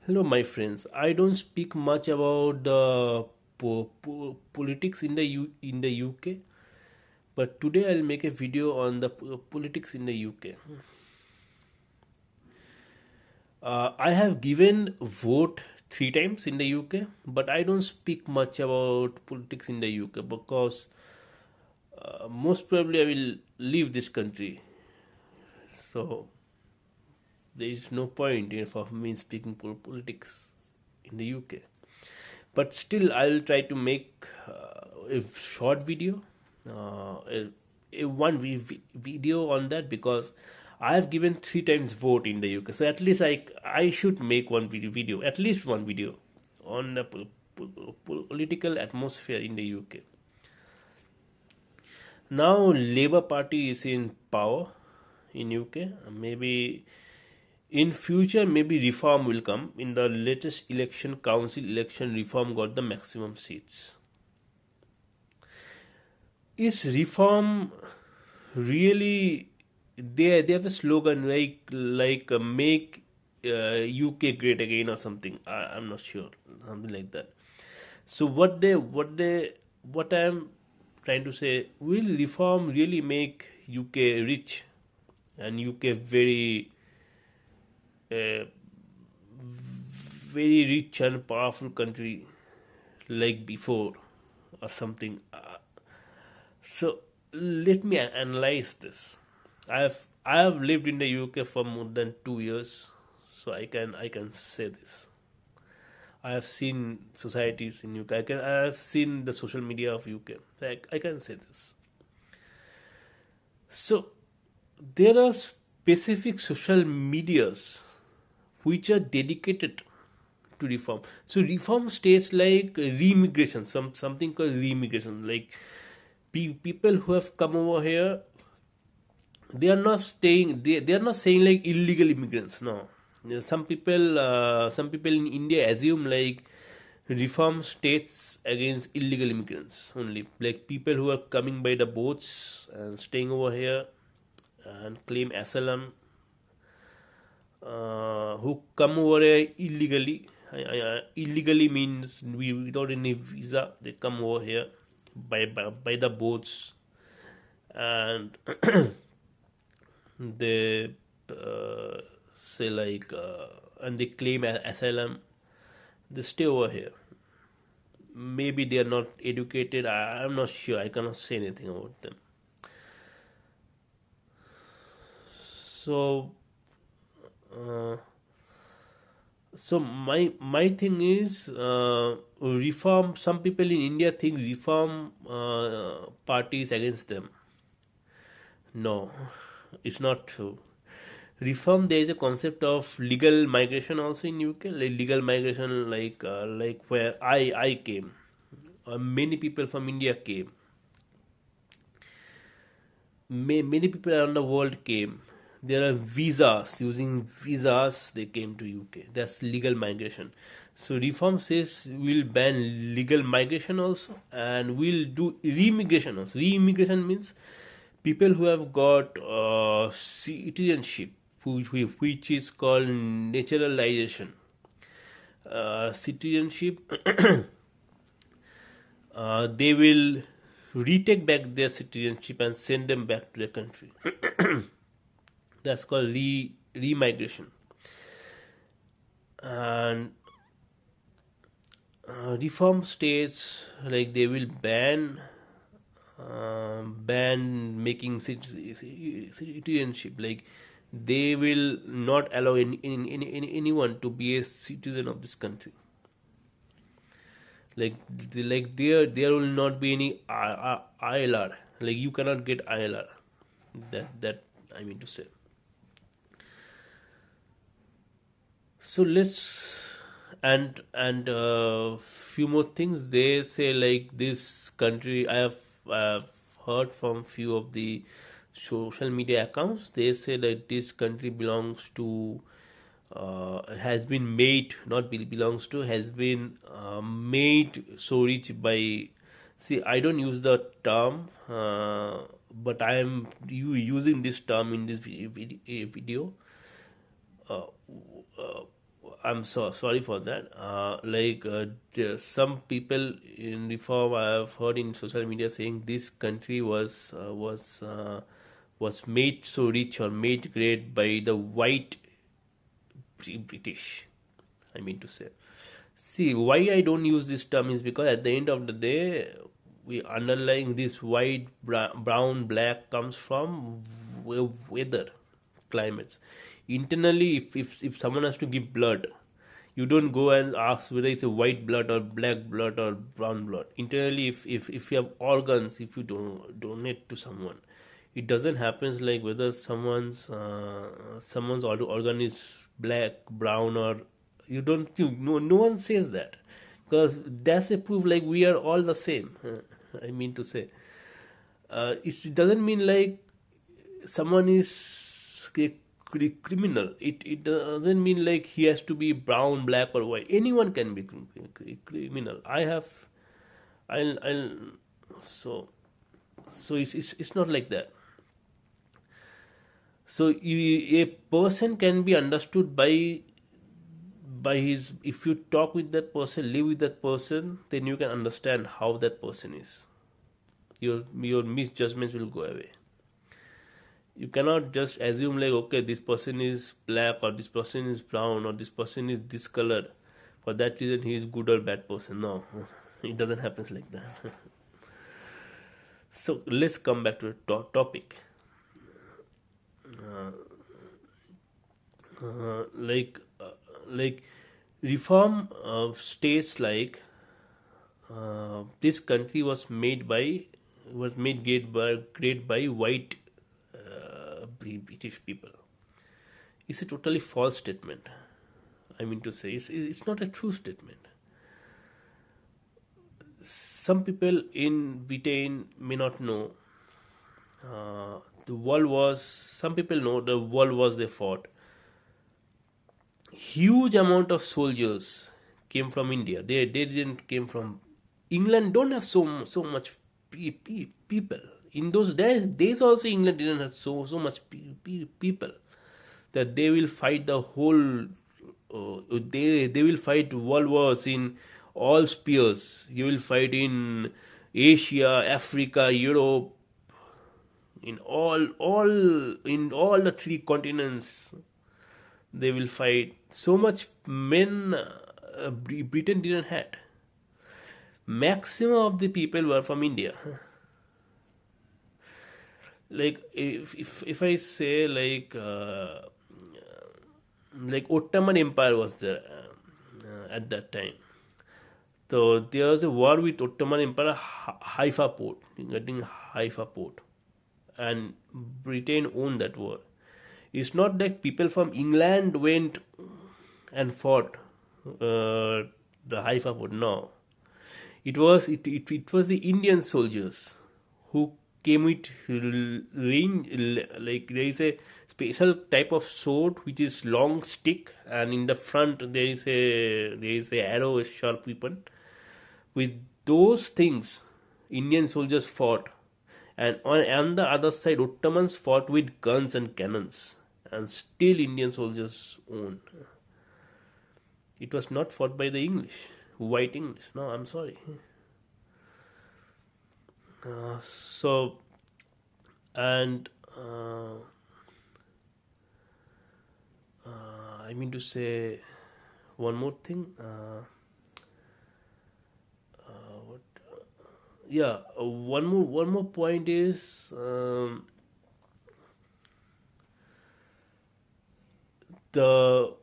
Hello, my friends. I don't speak much about the politics in in the UK, but today I'll make a video on the politics in the UK. I have given vote three times in the UK, but I don't speak much about politics in the UK because most probably I will leave this country. So there is no point of me speaking politics in the UK. But still, I will try to make a short video, a video on that because I have given three times vote in the UK. So at least I should make one video, at least one video on the political atmosphere in the UK. Now Labour Party is in power in UK. Maybe in future, maybe reform will come. In the latest election, council election, reform got the maximum seats. Is reform really? They have a slogan like make UK great again or something. I'm not sure, something like that. So what I'm trying to say, will reform really make UK rich and UK uh, very rich and powerful country like before or something? So let me analyze this. I have lived in the UK for more than 2 years, so I can say this. I have seen societies in UK. I have seen the social media of UK. I can say this. So there are specific social medias which are dedicated to reform. So reform states like re-immigration, something called re-immigration, like people who have come over here, they are not staying, they are not saying like illegal immigrants. No. Some people in India assume like reform states against illegal immigrants only, like people who are coming by the boats and staying over here and claim asylum, who come over here illegally. Illegally means without any visa, they come over here by the boats, and they say like and they claim asylum. They stay over here. Maybe they are not educated. I'm not sure. I cannot say anything about them. So uh, my thing is, reform. Some people in India think reform party is against them. No, it's not true. Reform, there is a concept of legal migration also in UK. Like legal migration, like where I came, many people from India came. Many people around the world came. There are visas, using visas they came to UK. That's legal migration. So reform says we'll ban legal migration also, and we'll do re-immigration also. Re-immigration means people who have got citizenship, which is called naturalization. Citizenship, they will retake back their citizenship and send them back to their country. That's called remigration. And reform states like they will ban making citizenship, like they will not allow anyone to be a citizen of this country. Like there will not be any ILR. Like you cannot get ILR. That I mean to say. So let's and few more things. They say like this country. I have heard from few of the social media accounts. They say that this country belongs to, has been made, not belongs to, has been made so rich by. See, I don't use the term, but I am using this term in this video. uh, I'm so sorry for that. Some people in reform I have heard in social media saying this country was made so rich or made great by the white British. I mean to say. See, why I don't use this term is because at the end of the day, we underlying this white, brown, black comes from weather, climates. Internally, if someone has to give blood, you don't go and ask whether it's a white blood or black blood or brown blood. Internally, if you have organs, if you don't donate to someone, it doesn't happen like whether someone's organ is black, brown, or you don't you, no one says that, because that's a proof like we are all the same. I mean to say, it doesn't mean like someone is criminal. It doesn't mean like he has to be brown, black, or white. Anyone can be criminal. I'll so it's not like that. So a person can be understood by his, if you talk with that person, live with that person, then you can understand how that person is. Your misjudgments will go away. You cannot just assume like, okay, this person is black or this person is brown or this person is this color, for that reason he is good or bad person. No, it doesn't happen like that. So let's come back to the topic. uh, like uh, like reform states like, this country was made great by white British people. It's a totally false statement. I mean to say, it's not a true statement. Some people in Britain may not know, the world was, some people know the world was they fought. Huge amount of soldiers came from India. They didn't came from England. Don't have so much people in those days. Also, England didn't have so much people that they will fight the whole. They will fight world wars in all spheres. You will fight in Asia, Africa, Europe, in all the three continents. They will fight. So much men Britain didn't had. Maximum of the people were from India. Like if I say like Ottoman Empire was there at that time. So there was a war with Ottoman Empire, Haifa port, getting Haifa port, and Britain owned that war. It's not that people from England went and fought the Haifa port. No, it was the Indian soldiers who came with range. Like there is a special type of sword which is long stick, and in the front there is a arrow, a sharp weapon. With those things, Indian soldiers fought, and on the other side, Ottomans fought with guns and cannons, and still Indian soldiers won. It was not fought by the English, white English. No, I'm sorry. So, and I mean to say one more thing. What? Yeah, one more point is, the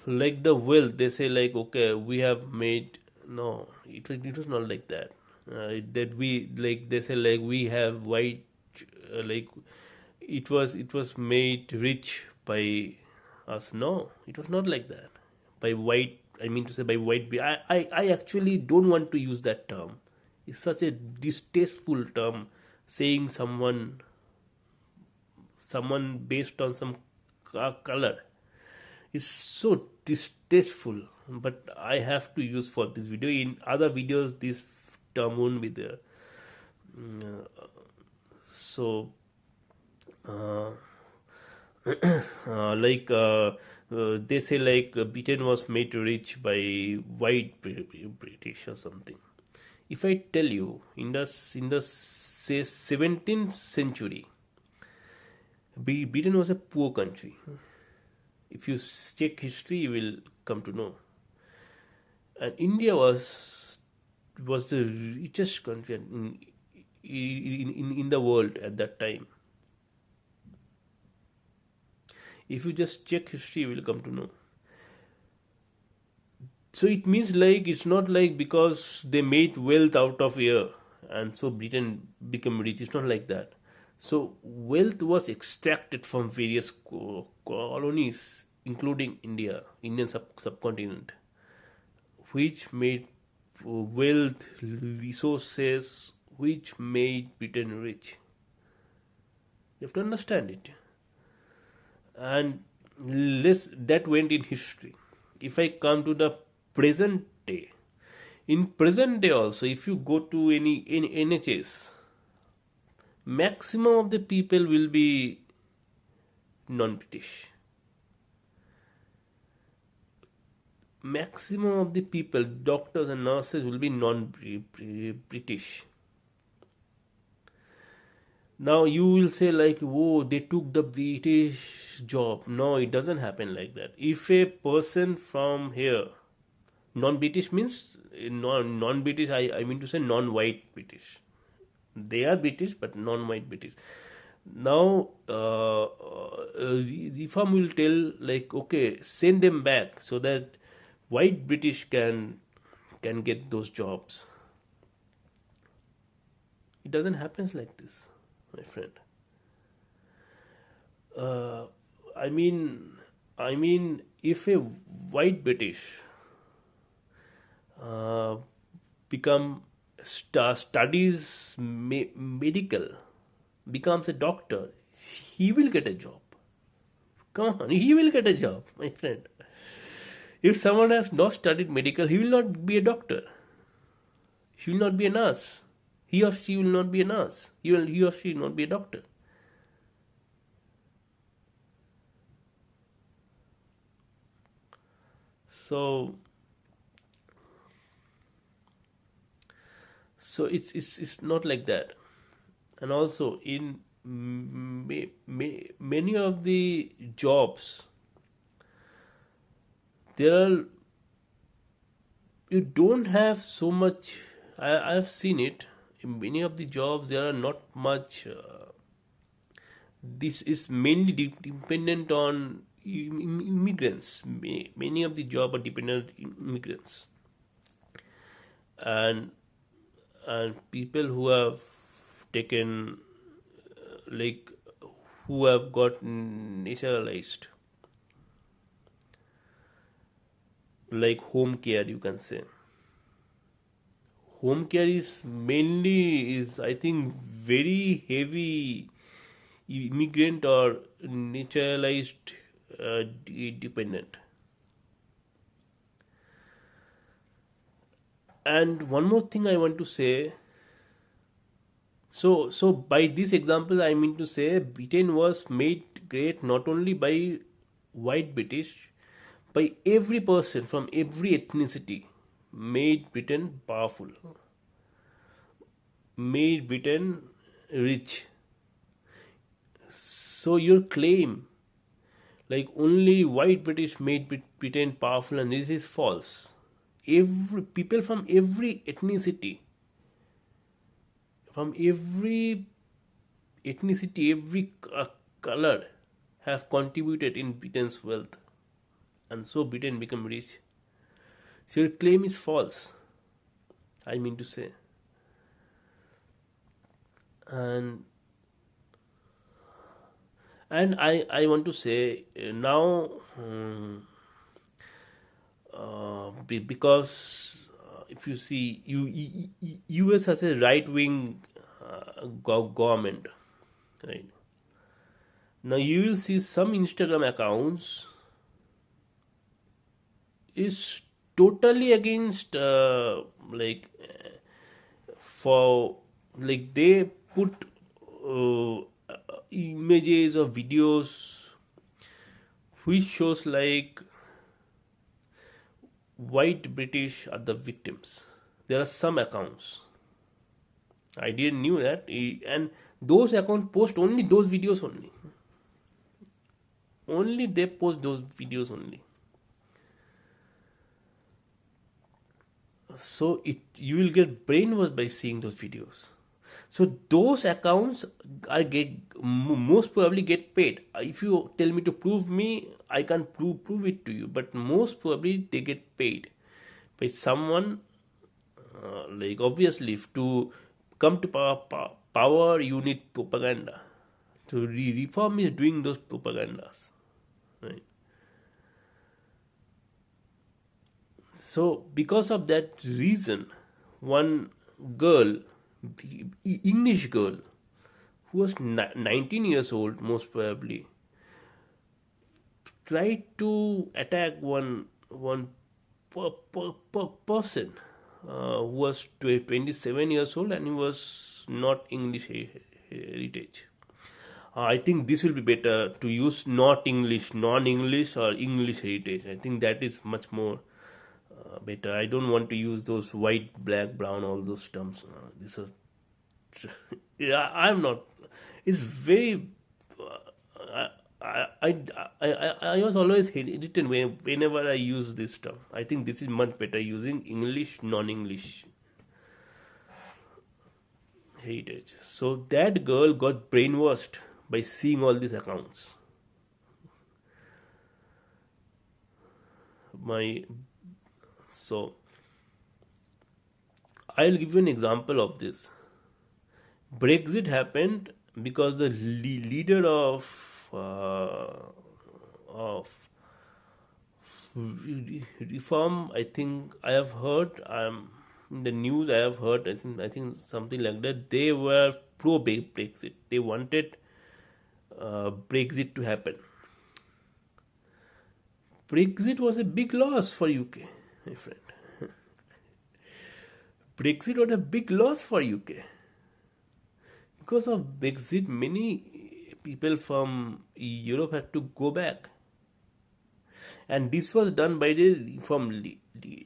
like the wealth. They say like, okay, we have made. No, it was not like that. That we, like they say like, we have white, like it was made rich by us. No, it was not like that. By white, I mean to say by white. I actually don't want to use that term. It's such a distasteful term, saying someone based on some color. It's so distasteful, but I have to use for this video. In other videos, this term won't be there. So, uh, like they say like Britain was made rich by white British or something. If I tell you in the say 17th century, Britain was a poor country. If you check history, you will come to know. And India was the richest country in the world at that time. If you just check history, you will come to know. So it means like it's not like because they made wealth out of air and so Britain became rich. It's not like that. So wealth was extracted from various colonies, including India, Indian subcontinent, which made wealth, resources, which made Britain rich. You have to understand it. And less that went in history. If I come to the present day, in present day also, if you go to any in NHS, maximum of the people will be non-British. Maximum of the people, doctors and nurses, will be non-British. Now you will say like, "Whoa, they took the British job." No, it doesn't happen like that. If a person from here, non-British means non-British. I mean to say non-white British. They are British, but non-white British. Now, reform will tell like, okay, send them back so that white British can get those jobs. It doesn't happen like this, my friend. Uh, I mean, if a white British uh, become studies medical, becomes a doctor, he will get a job. Come on, he will get a job, my friend. If someone has not studied medical, he will not be a doctor. He will not be a nurse. He or she will not be a nurse. He or she will not be a doctor. So, it's not like that. And also in many of the jobs, there are you don't have so much. I've seen it in many of the jobs. There are not much. This is mainly dependent on immigrants. Many of the job are dependent on immigrants, and people who have taken like who have got naturalized, like home care, you can say. Home care is mainly is I think very heavy immigrant or naturalized dependent. And one more thing I want to say. So by this example, I mean to say Britain was made great not only by white British, by every person from every ethnicity, made Britain powerful, made Britain rich. So your claim, like only white British made Britain powerful, and this is false. Every people from every ethnicity, every color, have contributed in Britain's wealth, and so Britain became rich. So your claim is false. I mean to say, and I want to say now because if you see US has a right wing government, right? Now you will see some Instagram accounts is totally against for like they put images or videos which shows like white British are the victims. There are some accounts. I didn't knew that, and those accounts post only those videos only. Only they post those videos only. So you will get brainwashed by seeing those videos. So those accounts are most probably get paid. If you tell me to prove me, I can prove it to you. But most probably they get paid by someone. Like obviously, if to come to power, you need propaganda. So reform is doing those propagandas, right? So because of that reason, one girl, English girl, who was 19 years old, most probably, tried to attack one person who was 27 years old and he was not English heritage. I think this will be better to use not English, non-English or English heritage. I think that is much more better. I don't want to use those white, black, brown, all those terms. These are, yeah, I'm not. It's very. I, I was always hesitant whenever I use this term. I think this is much better using English, non-English heritage. So that girl got brainwashed by seeing all these accounts. My so I'll give you an example of this. Brexit happened because the leader of reform, I think I have heard, in the news I have heard, I think something like that. They were pro Brexit. They wanted Brexit to happen. Brexit was a big loss for UK, my friend. Brexit was a big loss for UK. Because of Brexit, many people from Europe had to go back. And this was done by the reform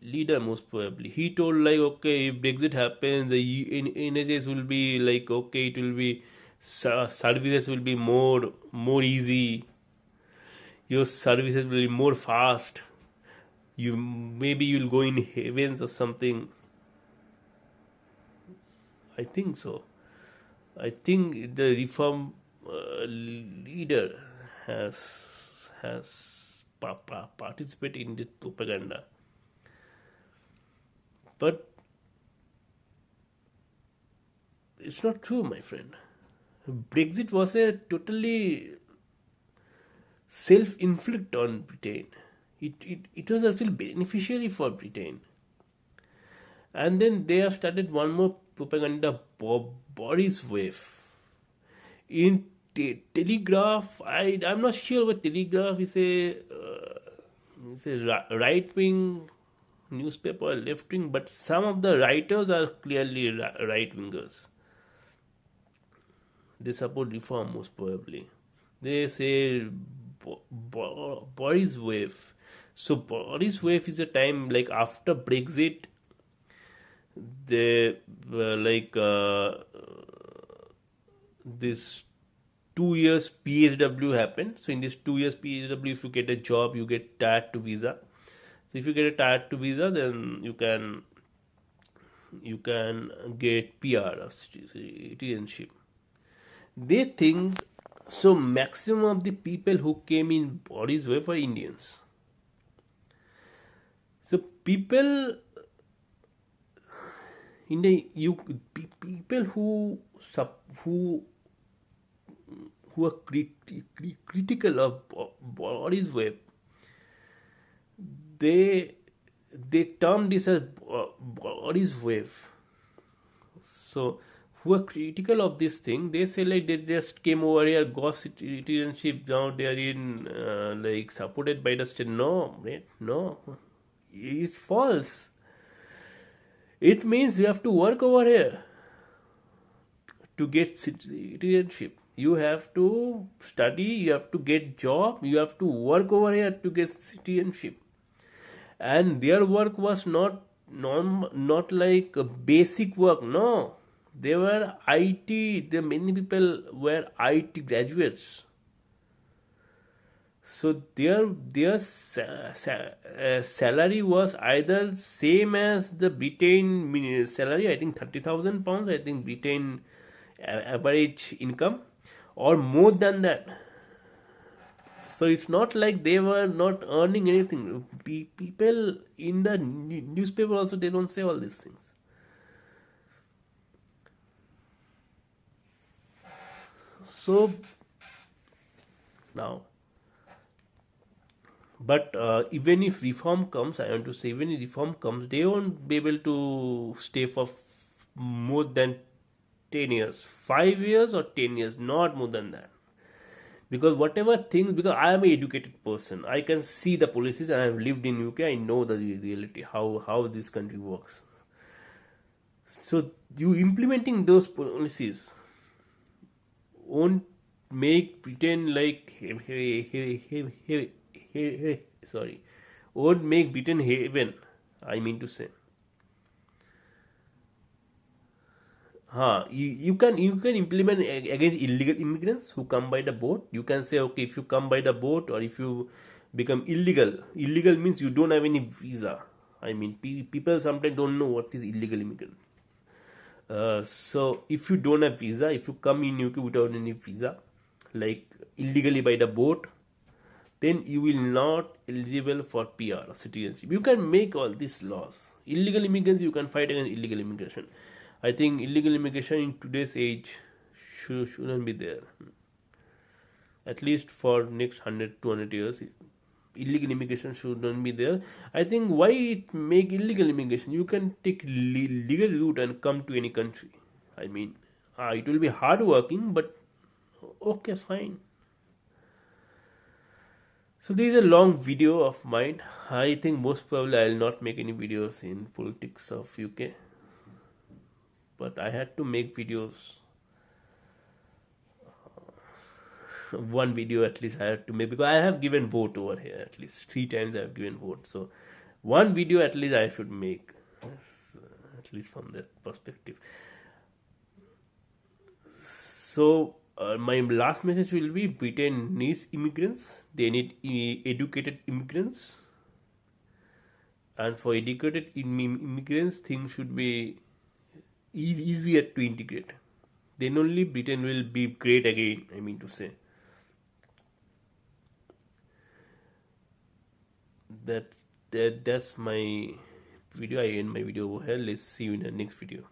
leader, most probably. He told, like, okay, if Brexit happens, the NHS will be like, okay, it will be, services will be more easy. Your services will be more fast. Maybe you'll go in heavens or something. I think so. I think the reform leader has participated in this propaganda, but it's not true, my friend. Brexit was a totally self-inflict on Britain. It was actually beneficiary for Britain. And then they have started one more propaganda, Boris wave. In Telegraph, I'm not sure what Telegraph is a right wing newspaper or left wing, but some of the writers are clearly right wingers. They support reform, most probably. They say Boris wave. So Boris wave is a time like after Brexit. They were like this 2 years PSW happened. So in this 2 years PSW, if you get a job, you get tier 2 visa. So if you get a tier 2 visa, then you can get PR or citizenship. They think so. Maximum of the people who came in Boris wave were Indians. So people in the people who are critical of Boris wave, they term this as Boris wave. So who are critical of this thing, they say like they just came over here, got citizenship, now they are in like supported by the state. No, right? No, it's false. It means you have to work over here to get citizenship. You have to study, you have to get job, you have to work over here to get citizenship. And their work was not like a basic work. No, they were IT. The many people were IT graduates. So their salary was either same as the Britain salary. I think 30,000 pounds. I think Britain average income, or more than that. So it's not like they were not earning anything. People in the newspaper also, they don't say all these things. So now, but even if reform comes, I want to say, even if reform comes, they won't be able to stay for more than 10 years, 5 years or 10 years, not more than that. Because whatever things, because I am an educated person, I can see the policies, and I have lived in UK. I know the reality, how this country works. So you implementing those policies won't make Britain like sorry, won't make Britain heaven. I mean to say, you can implement against illegal immigrants who come by the boat. You can say, okay, if you come by the boat, or if you become illegal means you don't have any visa. I mean, people sometimes don't know what is illegal immigrant. So if you don't have visa, if you come in UK without any visa, like illegally by the boat, then you will not eligible for PR or citizenship. You can make all these laws. Illegal immigrants, you can fight against illegal immigration. I think illegal immigration in today's age shouldn't be there. At least for next 100, 200 years, illegal immigration shouldn't be there. I think why it make illegal immigration? You can take legal route and come to any country. I mean, it will be hard working, but okay, fine. So this is a long video of mine. I think most probably I will not make any videos in politics of UK, but I had to make videos. One video at least I have to make, because I have given vote over here at least 3 times. I have given vote, so one video at least I should make, at least from that perspective. So my last message will be: Britain needs immigrants. They need educated immigrants, and for educated immigrants, things should be easier to integrate. Then only Britain will be great again. I mean to say. That's my video. I end my video over here. Let's see you in the next video.